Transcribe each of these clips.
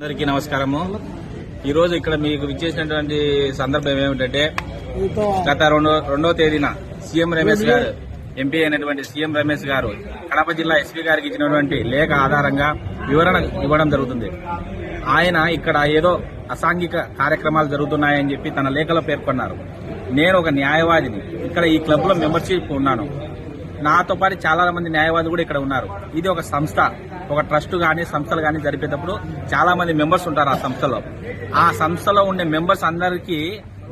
అందరికీ నమస్కారము. ఈ రోజు ఇక్కడ మీకు విచ్చేసినటువంటి సందర్భం ఏమిటంటే గత రెండవ తేదీన సీఎం రమేష్ గారు ఎంపీ అయినటువంటి సీఎం రమేష్ గారు కడప జిల్లా ఎస్పీ గారికి ఇచ్చినటువంటి లేఖ ఆధారంగా వివరణ ఇవ్వడం జరుగుతుంది. ఆయన ఇక్కడ ఏదో అసాంఘిక కార్యక్రమాలు జరుగుతున్నాయని చెప్పి తన లేఖలో పేర్కొన్నారు. నేను ఒక న్యాయవాదిని, ఇక్కడ ఈ క్లబ్ లో మెంబర్షిప్ ఉన్నాను. నాతో పాటు చాలా మంది న్యాయవాదులు కూడా ఇక్కడ ఉన్నారు. ఇది ఒక సంస్థ, ఒక ట్రస్ట్ గానీ సంస్థలు గానీ జరిపేటప్పుడు చాలా మంది మెంబర్స్ ఉంటారు ఆ సంస్థలో. ఆ సంస్థలో ఉండే మెంబర్స్ అందరికీ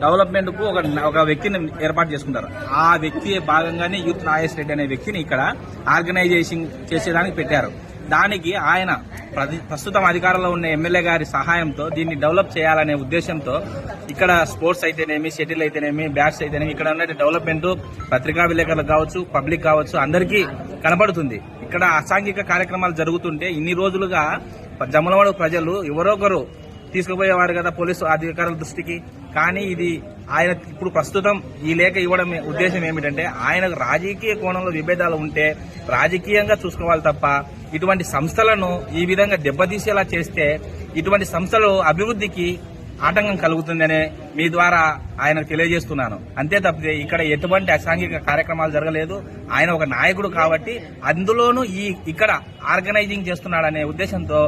డెవలప్మెంట్ కు ఒక వ్యక్తిని ఏర్పాటు చేసుకుంటారు. ఆ వ్యక్తి భాగంగానే యూత్ నాగేష్ రెడ్డి అనే వ్యక్తిని ఇక్కడ ఆర్గనైజేషన్ చేసేదానికి పెట్టారు. దానికి ఆయన ప్రస్తుతం అధికారంలో ఉన్న ఎమ్మెల్యే గారి సహాయంతో దీన్ని డెవలప్ చేయాలనే ఉద్దేశంతో ఇక్కడ స్పోర్ట్స్ అయితేనేమి, షటిల్ అయితేనేమి, బ్యాట్స్ అయితేనేమి, ఇక్కడ ఉన్న డెవలప్మెంట్ పత్రికా విలేకరులకు కావచ్చు, పబ్లిక్ కావచ్చు, అందరికీ కనబడుతుంది. ఇక్కడ అసాంఘిక కార్యక్రమాలు జరుగుతుంటే ఇన్ని రోజులుగా జమ్మలమడుగు ప్రజలు ఎవరొకరు తీసుకుపోయేవారు కదా పోలీసు అధికారుల దృష్టికి. కానీ ఇది ఆయన ఇప్పుడు ప్రస్తుతం ఈ లేఖ ఇవ్వడం ఉద్దేశం ఏమిటంటే ఆయనకు రాజకీయ కోణంలో విభేదాలు ఉంటే రాజకీయంగా చూసుకోవాలి తప్ప ఇటువంటి సంస్థలను ఈ విధంగా దెబ్బతీసేలా చేస్తే ఇటువంటి సంస్థలు అభివృద్ధికి ఆటంకం కలుగుతుందనే మీ ద్వారా ఆయనకు తెలియజేస్తున్నాను. అంతే తప్పితే ఇక్కడ ఎటువంటి అసాంఘిక కార్యక్రమాలు జరగలేదు. ఆయన ఒక నాయకుడు కాబట్టి అందులోనూ ఇక్కడ ఆర్గనైజింగ్ చేస్తున్నాడనే ఉద్దేశంతో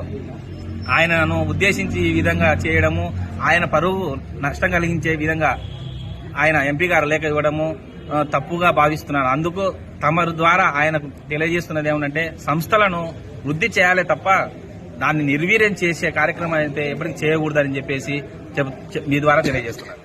ఆయనను ఉద్దేశించి ఈ విధంగా చేయడము, ఆయన పరువు నష్టం కలిగించే విధంగా ఆయన ఎంపీ గారు లేఖ ఇవ్వడము తప్పుగా భావిస్తున్నాను. అందుకు తమ ద్వారా ఆయనకు తెలియజేస్తున్నది ఏమంటే సంస్థలను వృద్ధి చేయాలే తప్ప దాన్ని నిర్వీర్యం చేసే కార్యక్రమం అయితే ఎప్పటికీ చేయకూడదని చెప్పేసి మీ ద్వారా తెలియజేస్తున్నాను.